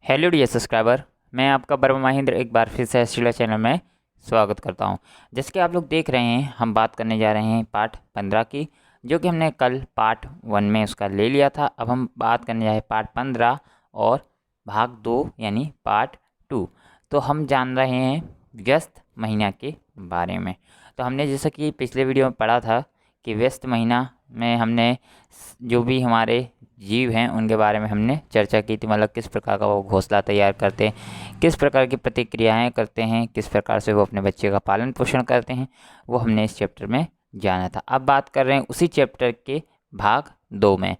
Hello dear subscriber, मैं आपका वर्मा महेंद्र एक बार फिर से एस्ट्रेलिया चैनल में स्वागत करता हूं। जैसे कि आप लोग देख रहे हैं, हम बात करने जा रहे हैं पार्ट 15 की, जो कि हमने कल पार्ट 1 में उसका ले लिया था। अब हम बात करने जा रहे हैं पार्ट 15 और भाग 2 यानी पार्ट 2। तो हम जान रहे हैं व्यस्त महीना के बारे में। तो हमने जैसा कि पिछले वीडियो में पढ़ा था कि व्यस्त महीना में हमने जो भी हमारे जीव हैं उनके बारे में हमने चर्चा की थी, मतलब किस प्रकार का वो घोंसला तैयार करते हैं, किस प्रकार की प्रतिक्रियाएं करते हैं, किस प्रकार से वो अपने बच्चे का पालन पोषण करते हैं, वो हमने इस चैप्टर में जाना था। अब बात कर रहे हैं उसी चैप्टर के भाग 2 में,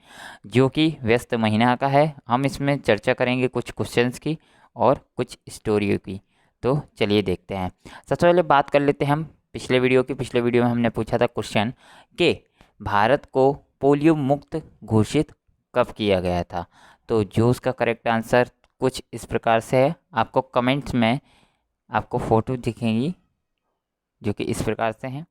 जो कि व्यस्त महीना का है। हम इसमें चर्चा करेंगे कुछ क्वेश्चंस की और कुछ स्टोरियों की। तो चलिए देखते हैं। सबसे पहले बात कर लेते हैं हम पिछले वीडियो में हमने पूछा था क्वेश्चन कि भारत को पोलियो मुक्त घोषित कब किया गया था। तो जो उसका करेक्ट आंसर कुछ इस प्रकार से है। आपको कमेंट्स में आपको फ़ोटो दिखेंगी जो कि इस प्रकार से हैं।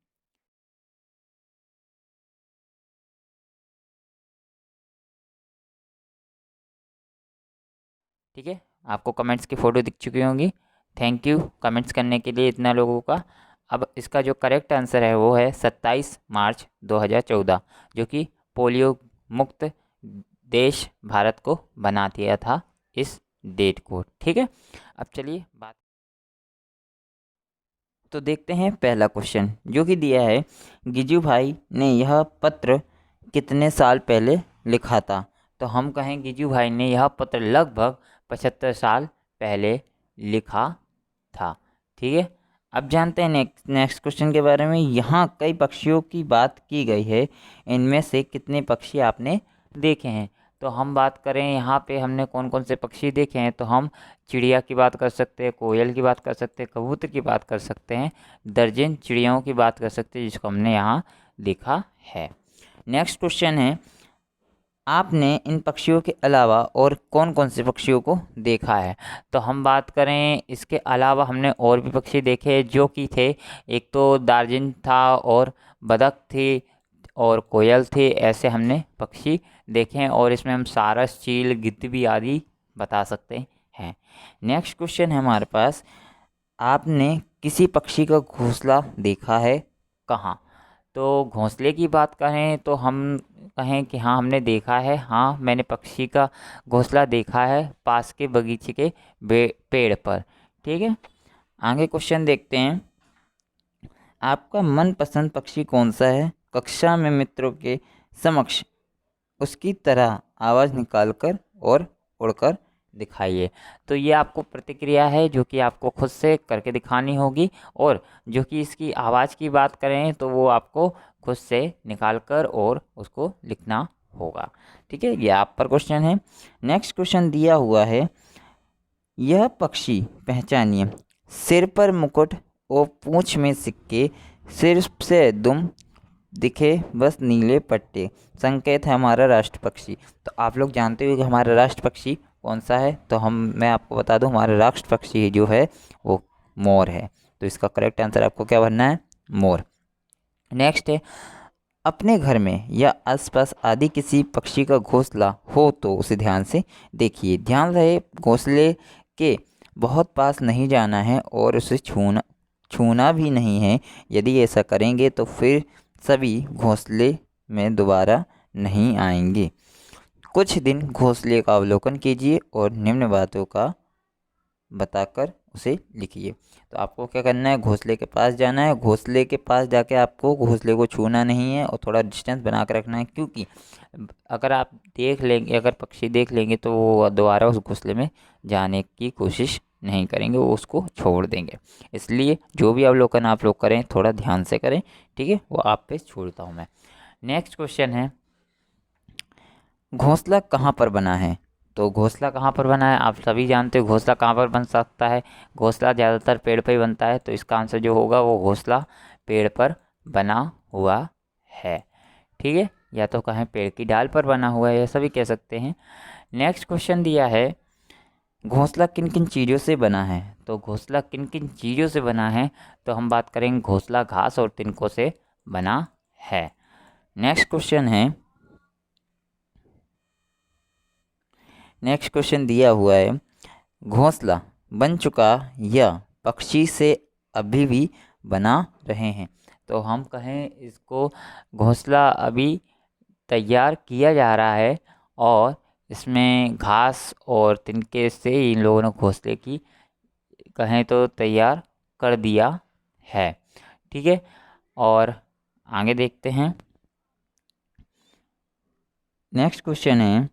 ठीक है, आपको कमेंट्स की फ़ोटो दिख चुकी होंगी। थैंक यू कमेंट्स करने के लिए इतना लोगों का। अब इसका जो करेक्ट आंसर है वो है 27 मार्च 2014, जो कि पोलियो मुक्त देश भारत को बना दिया था इस डेट को। ठीक है, अब चलिए बात। तो देखते हैं पहला क्वेश्चन जो कि दिया है, गिजू भाई ने यह पत्र कितने साल पहले लिखा था। तो हम कहें गिजू भाई ने यह पत्र लगभग 75 साल पहले लिखा था। ठीक है, अब जानते हैं नेक्स्ट क्वेश्चन के बारे में। यहाँ कई पक्षियों की बात की गई है, इनमें से कितने पक्षी आपने देखे हैं। तो हम बात करें यहाँ पे हमने कौन कौन से पक्षी देखे हैं, तो हम चिड़िया की बात कर सकते हैं, कोयल की बात कर सकते हैं, कबूतर की बात कर सकते हैं, दर्जन चिड़ियाओं की बात कर सकते हैं जिसको हमने यहाँ देखा है। नेक्स्ट क्वेश्चन है, आपने इन पक्षियों के अलावा और कौन कौन से पक्षियों को देखा है। तो हम बात करें इसके अलावा हमने और भी पक्षी देखे जो कि थे, एक तो दार्जिन था और बदक थी और कोयल थे। ऐसे हमने पक्षी देखे हैं और इसमें हम सारस, चील, गिद्ध आदि बता सकते हैं। नेक्स्ट क्वेश्चन है हमारे पास, आपने किसी पक्षी का घोंसला देखा है कहाँ। तो घोंसले की बात करें तो हम कहें कि हाँ हमने देखा है। हाँ, मैंने पक्षी का घोंसला देखा है पास के बगीचे के पेड़ पर। ठीक है, आगे क्वेश्चन देखते हैं, आपका मनपसंद पक्षी कौन सा है। कक्षा में मित्रों के समक्ष उसकी तरह आवाज़ निकालकर और उड़कर दिखाइए। तो ये आपको प्रतिक्रिया है जो कि आपको खुद से करके दिखानी होगी, और जो कि इसकी आवाज़ की बात करें तो वो आपको खुद से निकाल कर और उसको लिखना होगा। ठीक है, ये आप पर क्वेश्चन है। नेक्स्ट क्वेश्चन दिया हुआ है, यह पक्षी पहचानिए, सिर पर मुकुट और पूंछ में सिक्के, सिर से दुम दिखे बस नीले पट्टे, संकेत है हमारा राष्ट्र पक्षी। तो आप लोग जानते हो कि हमारा राष्ट्र पक्षी कौन सा है। तो मैं आपको बता दूं, हमारा राष्ट्र पक्षी जो है वो मोर है। तो इसका करेक्ट आंसर आपको क्या भरना है, मोर। नेक्स्ट है, अपने घर में या आसपास आदि किसी पक्षी का घोंसला हो तो उसे ध्यान से देखिए। ध्यान रहे, घोंसले के बहुत पास नहीं जाना है और उसे छूना भी नहीं है। यदि ऐसा करेंगे तो फिर सभी घोंसले में दोबारा नहीं आएंगे। कुछ दिन घोंसले का अवलोकन कीजिए और निम्न बातों का बताकर उसे लिखिए। तो आपको क्या करना है, घोंसले के पास जाना है। घोंसले के पास जाके आपको घोंसले को छूना नहीं है और थोड़ा डिस्टेंस बना कर रखना है, क्योंकि अगर आप देख लेंगे, अगर पक्षी देख लेंगे तो वो दोबारा उस घोंसले में जाने की कोशिश नहीं करेंगे, वो उसको छोड़ देंगे। इसलिए जो भी अवलोकन आप लोग करें थोड़ा ध्यान से करें। ठीक है, वो आप पे छोड़ता हूँ मैं। नेक्स्ट क्वेश्चन है, घोंसला कहाँ पर बना है। तो घोंसला कहाँ पर बना है, आप सभी जानते हो घोंसला कहाँ पर बन सकता है। घोंसला ज़्यादातर पेड़ पर ही बनता है, तो इसका आंसर जो होगा वो घोंसला पेड़ पर बना हुआ है। ठीक है, या तो कहें पेड़ की डाल पर बना हुआ है, ऐसा भी कह सकते हैं। नेक्स्ट क्वेश्चन दिया है, घोंसला किन किन चीज़ों से बना है। तो घोंसला किन किन चीज़ों से बना है, तो हम बात करेंगे घोंसला घास और तिनकों से बना है। नेक्स्ट क्वेश्चन है, नेक्स्ट क्वेश्चन दिया हुआ है, घोंसला बन चुका या पक्षी से अभी भी बना रहे हैं। तो हम कहें इसको घोंसला अभी तैयार किया जा रहा है और इसमें घास और तिनके से इन लोगों ने घोंसले की कहें तो तैयार कर दिया है। ठीक है, और आगे देखते हैं। नेक्स्ट क्वेश्चन है,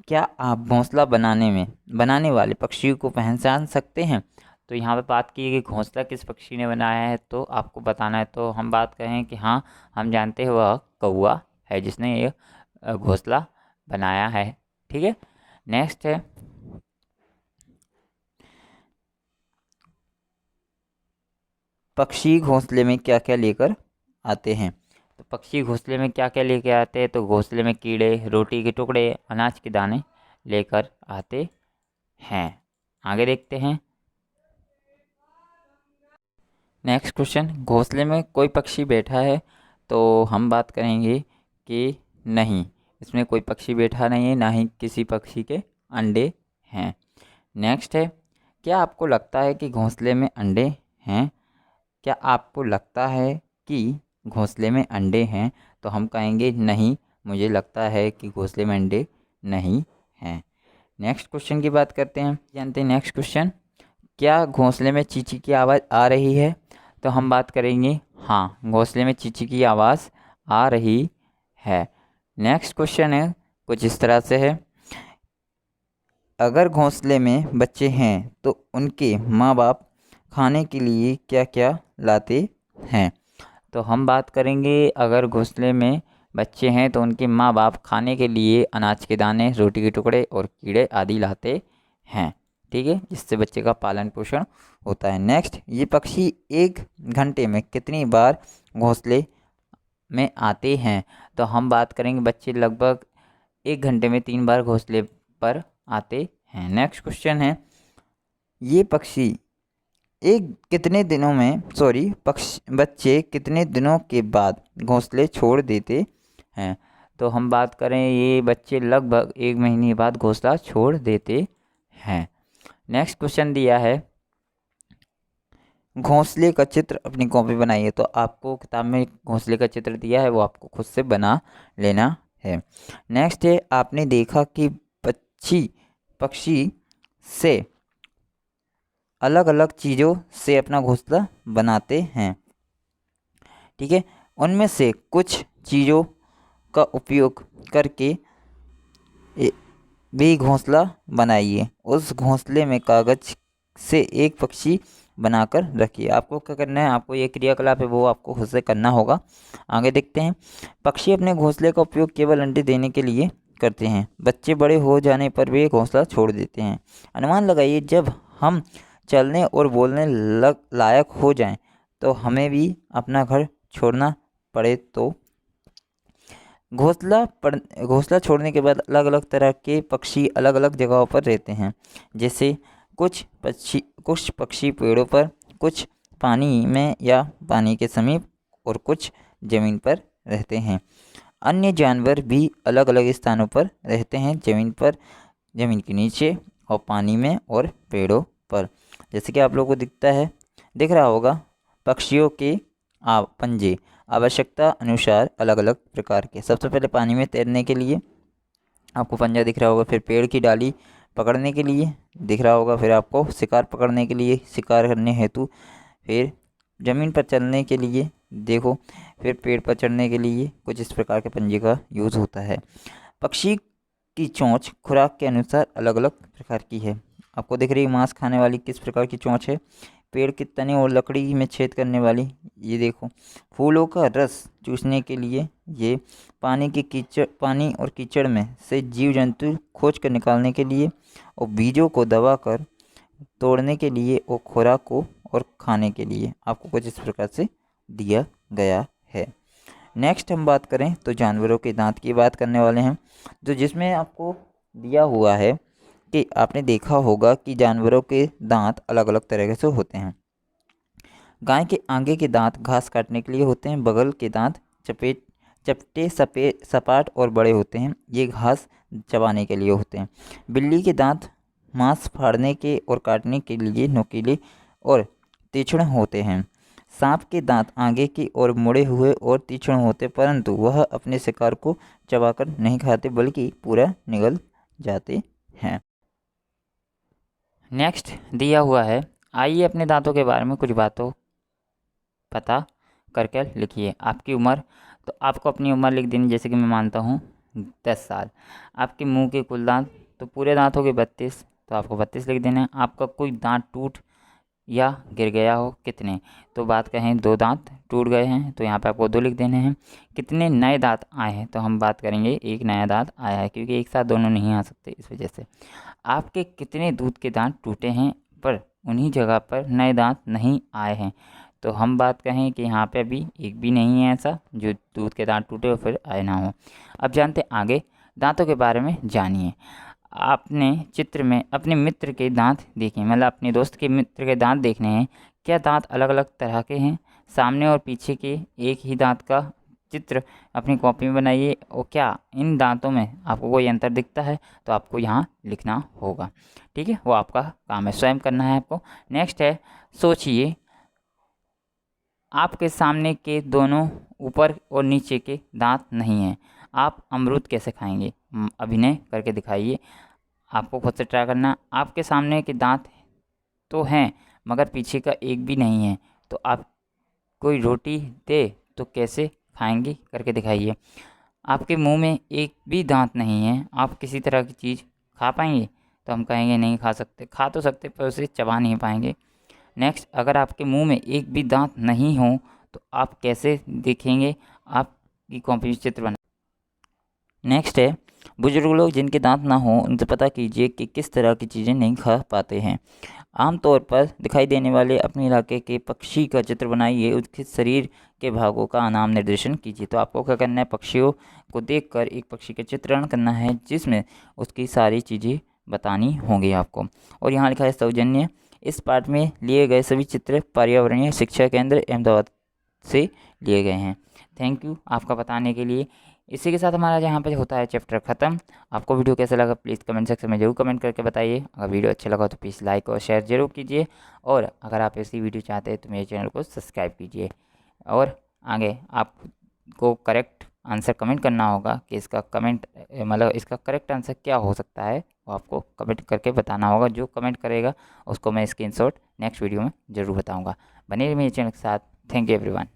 क्या आप घोंसला बनाने वाले पक्षी को पहचान सकते हैं? तो यहाँ पे बात की है कि घोंसला किस पक्षी ने बनाया है, तो आपको बताना है। तो हम बात कहें कि हाँ, हम जानते हैं वह कौवा है जिसने ये घोंसला बनाया है। ठीक है, नेक्स्ट है, पक्षी घोंसले में क्या क्या लेकर आते हैं? तो पक्षी घोंसले में क्या क्या लेकर आते हैं? तो घोंसले में कीड़े, रोटी के टुकड़े, अनाज के दाने लेकर आते हैं। आगे देखते हैं। नेक्स्ट क्वेश्चन, घोंसले में कोई पक्षी बैठा है? तो हम बात करेंगे कि नहीं, इसमें कोई पक्षी बैठा नहीं है, ना ही किसी पक्षी के अंडे हैं। नेक्स्ट है, क्या आपको लगता है कि घोंसले में अंडे हैं? क्या आपको लगता है कि घोंसले में अंडे हैं? तो हम कहेंगे नहीं, मुझे लगता है कि घोंसले में अंडे नहीं हैं। नेक्स्ट क्वेश्चन की बात करते हैं, जानते हैं नेक्स्ट क्वेश्चन, क्या घोंसले में चींची की आवाज़ आ रही है? तो हम बात करेंगे हाँ, घोंसले में चींची की आवाज़ आ रही है। नेक्स्ट क्वेश्चन है कुछ इस तरह से है, अगर घोंसले में बच्चे हैं तो उनके माँ बाप खाने के लिए क्या क्या लाते हैं? तो हम बात करेंगे, अगर घोंसले में बच्चे हैं तो उनके माँ बाप खाने के लिए अनाज के दाने, रोटी के टुकड़े और कीड़े आदि लाते हैं। ठीक है, जिससे बच्चे का पालन पोषण होता है। नेक्स्ट, ये पक्षी एक घंटे में कितनी बार घोंसले में आते हैं? तो हम बात करेंगे, बच्चे लगभग 1 घंटे में 3 बार घोंसले पर आते हैं। नेक्स्ट क्वेश्चन है, ये पक्षी बच्चे कितने दिनों के बाद घोंसले छोड़ देते हैं? तो हम बात करें, ये बच्चे लगभग 1 महीने बाद घोंसला छोड़ देते हैं। नेक्स्ट क्वेश्चन दिया है, घोंसले का चित्र अपनी कॉपी बनाइए। तो आपको किताब में घोंसले का चित्र दिया है, वो आपको खुद से बना लेना है। नेक्स्ट है, आपने देखा कि पक्षी से अलग अलग चीज़ों से अपना घोंसला बनाते हैं। ठीक है, उनमें से कुछ चीज़ों का उपयोग करके भी घोंसला बनाइए। उस घोंसले में कागज से एक पक्षी बनाकर रखिए। आपको क्या करना है, आपको ये क्रियाकलाप है वो आपको खुद से करना होगा। आगे देखते हैं, पक्षी अपने घोंसले का उपयोग केवल अंडे देने के लिए करते हैं। बच्चे बड़े हो जाने पर वे घोंसला छोड़ देते हैं। अनुमान लगाइए, जब हम चलने और बोलने लायक हो जाएं तो हमें भी अपना घर छोड़ना पड़े। तो घोंसला छोड़ने के बाद अलग अलग तरह के पक्षी अलग अलग जगहों पर रहते हैं। जैसे कुछ पक्षी पेड़ों पर, कुछ पानी में या पानी के समीप और कुछ ज़मीन पर रहते हैं। अन्य जानवर भी अलग अलग स्थानों पर रहते हैं, ज़मीन पर, ज़मीन के नीचे और पानी में और पेड़ों पर। जैसे कि आप लोगों को दिख रहा होगा, पक्षियों के पंजे आवश्यकता अनुसार अलग अलग प्रकार के। सबसे पहले पानी में तैरने के लिए आपको पंजा दिख रहा होगा, फिर पेड़ की डाली पकड़ने के लिए दिख रहा होगा, फिर आपको शिकार पकड़ने के लिए, शिकार करने हेतु, फिर ज़मीन पर चलने के लिए देखो, फिर पेड़ पर चढ़ने के लिए। कुछ इस प्रकार के पंजे का यूज़ होता है। पक्षी की चोंच खुराक के अनुसार अलग अलग प्रकार की है। आपको दिख रही है मांस खाने वाली किस प्रकार की चोंच है, पेड़ के तने और लकड़ी में छेद करने वाली ये देखो, फूलों का रस चूसने के लिए ये, पानी और कीचड़ में से जीव जंतु खोज कर निकालने के लिए, और बीजों को दबाकर तोड़ने के लिए, और खुराक को और खाने के लिए। आपको कुछ इस प्रकार से दिया गया है। नेक्स्ट हम बात करें तो जानवरों के दांत की बात करने वाले हैं, तो जिसमें आपको दिया हुआ है कि आपने देखा होगा कि जानवरों के दांत अलग अलग तरह से होते हैं। गाय के आगे के दांत घास काटने के लिए होते हैं, बगल के दांत चपटे सपाट और बड़े होते हैं, ये घास चबाने के लिए होते हैं। बिल्ली के दांत मांस फाड़ने के और काटने के लिए नुकीले और तीक्ष्ण होते हैं। सांप के दांत आगे की ओर मुड़े हुए और तीक्ष्ण होते, परंतु वह अपने शिकार को चबाकर नहीं खाते बल्कि पूरा निगल जाते हैं। नेक्स्ट दिया हुआ है, आइए अपने दांतों के बारे में कुछ बातों पता करके लिखिए। आपकी उम्र, तो आपको अपनी उम्र लिख देनी, जैसे कि मैं मानता हूँ 10 साल। आपके मुंह के कुल दांत, तो पूरे दांत हो गए 32, तो आपको 32 लिख देना है। आपका कोई दांत टूट या गिर गया हो, कितने, तो बात कहें 2 दांत टूट गए हैं, तो यहाँ पे आपको 2 लिख देने हैं। कितने नए दांत आए हैं, तो हम बात करेंगे 1 नया दांत आया है, क्योंकि एक साथ दोनों नहीं आ सकते, इस वजह से। आपके कितने दूध के दांत टूटे हैं पर उन्हीं जगह पर नए दांत नहीं आए हैं, तो हम बात कहें कि यहाँ पे अभी एक भी नहीं है ऐसा जो दूध के दांत टूटे और फिर आए ना हो। अब जानते हैं आगे, दांतों के बारे में जानिए। आपने चित्र में अपने मित्र के दांत देखे, मतलब अपने दोस्त के मित्र के दांत देखने हैं। क्या दांत अलग अलग तरह के हैं? सामने और पीछे के एक ही दांत का चित्र अपनी कॉपी में बनाइए, और क्या इन दांतों में आपको कोई अंतर दिखता है, तो आपको यहाँ लिखना होगा। ठीक है, वो आपका काम है, स्वयं करना है आपको। नेक्स्ट है, सोचिए आपके सामने के दोनों ऊपर और नीचे के दांत नहीं हैं, आप अमरूद कैसे खाएंगे? अभिनय करके दिखाइए, आपको खुद से ट्राई करना। आपके सामने के दांत तो हैं मगर पीछे का एक भी नहीं है, तो आप कोई रोटी दे तो कैसे खाएंगे करके दिखाइए। आपके मुंह में एक भी दांत नहीं है, आप किसी तरह की चीज़ खा पाएंगे? तो हम कहेंगे नहीं खा सकते, खा तो सकते पर उसे चबा नहीं पाएंगे। नेक्स्ट, अगर आपके मुंह में एक भी दांत नहीं हो तो आप कैसे देखेंगे? आपकी कॉपी में चित्र बना। नेक्स्ट है, बुजुर्ग लोग जिनके दांत ना हो उनसे पता कीजिए कि किस तरह की चीज़ें नहीं खा पाते हैं। आमतौर पर दिखाई देने वाले अपने इलाके के पक्षी का चित्र बनाइए, उसके शरीर के भागों का नाम निर्देशन कीजिए। तो आपको क्या करना है, पक्षियों को देखकर एक पक्षी का चित्रण करना है जिसमें उसकी सारी चीज़ें बतानी होंगी आपको। और यहाँ लिखा है सौजन्य। इस पाठ में लिए गए सभी चित्र पर्यावरणीय शिक्षा केंद्र अहमदाबाद से लिए गए हैं। थैंक यू आपका बताने के लिए। इसी के साथ हमारा यहाँ पे होता है चैप्टर ख़त्म। आपको वीडियो कैसा लगा प्लीज़ कमेंट सेक्शन में जरूर कमेंट करके बताइए। अगर वीडियो अच्छा लगा तो प्लीज़ लाइक और शेयर जरूर कीजिए, और अगर आप ऐसी वीडियो चाहते हैं तो मेरे चैनल को सब्सक्राइब कीजिए। और आगे आपको करेक्ट आंसर कमेंट करना होगा कि इसका कमेंट मतलब इसका करेक्ट आंसर क्या हो सकता है, वो आपको कमेंट करके बताना होगा। जो कमेंट करेगा उसको मैं स्क्रीनशॉट नेक्स्ट वीडियो में ज़रूर बताऊँगा। बने रहिए मेरे चैनल के साथ। Thank you everyone.